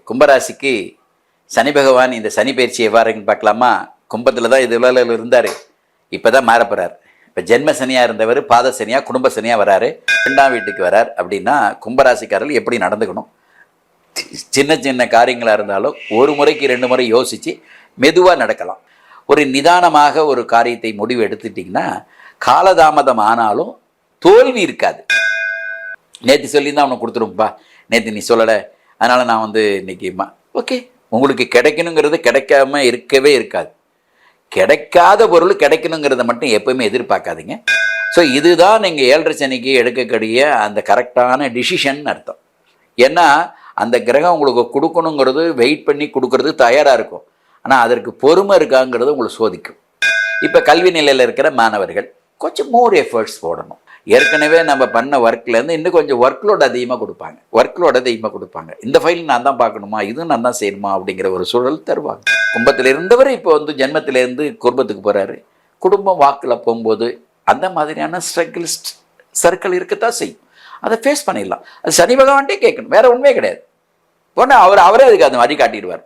கும்பராசிக்கு சனி பகவான் இந்த சனி பயிற்சி எவ்வாறுன்னு பார்க்கலாமா? கும்பத்தில் தான் இது உலகில் இருந்தார், இப்போ தான் மாறப்போகிறார். இப்போ ஜென்ம சனியாக இருந்தவர் பாத சனியாக குடும்ப சனியாக வராரு, 2ஆம் வீட்டுக்கு வரார். அப்படின்னா கும்பராசிக்காரர்கள் எப்படி நடந்துக்கணும்? சின்ன சின்ன காரியங்களாக இருந்தாலும் ஒரு முறைக்கு 2 முறை யோசித்து மெதுவாக நடக்கலாம். ஒரு நிதானமாக ஒரு காரியத்தை முடிவு எடுத்துட்டிங்கன்னா காலதாமதம் ஆனாலும் தோல்வி இருக்காது. நேற்று சொல்லியிருந்தா அவனை கொடுத்துருப்பா, நேற்று நீ சொல்லலை, அதனால் நான் இன்னைக்கு ஓகே. உங்களுக்கு கிடைக்கணுங்கிறது கிடைக்காம இருக்கவே இருக்காது. கிடைக்காத பொருள் கிடைக்கணுங்கிறத மட்டும் எப்பவுமே எதிர்பார்க்காதீங்க. ஸோ இதுதான் நீங்கள் 7.5 சனிக்கு எடுக்கக்கூடிய அந்த கரெக்டான டிசிஷன் அர்த்தம். ஏன்னா அந்த கிரகம் உங்களுக்கு கொடுக்கணுங்கிறது வெயிட் பண்ணி கொடுக்கறது தயாராக இருக்கும். ஆனால் அதற்கு பொறுமை இருக்காங்கிறது உங்களை சோதிக்கும். இப்போ கல்வி நிலையில் இருக்கிற மாணவர்கள் கொஞ்சம் மோர் எஃபர்ட்ஸ் போடணும். ஏற்கனவே நம்ம பண்ண ஒர்க்லேருந்து இன்னும் கொஞ்சம் ஒர்க்லோட் அதிகமாக கொடுப்பாங்க. இந்த ஃபைல் நான் தான் பார்க்கணுமா, இதுவும் நான் தான் செய்யணுமா அப்படிங்கிற ஒரு சூழல் தருவாங்க. கும்பத்தில் இருந்தவர் இப்போ ஜென்மத்திலேருந்து குடும்பத்துக்கு போகிறாரு. குடும்பம் வாக்கில் போகும்போது அந்த மாதிரியான சர்க்கிள் இருக்கத்தான் செய்யும். அதை ஃபேஸ் பண்ணிடலாம். அது சனி பகவான்ட்டே கேட்கணும், வேற உண்மையே கிடையாது. உடனே அவரே அதுக்கு அந்த வழி காட்டிடுவார்.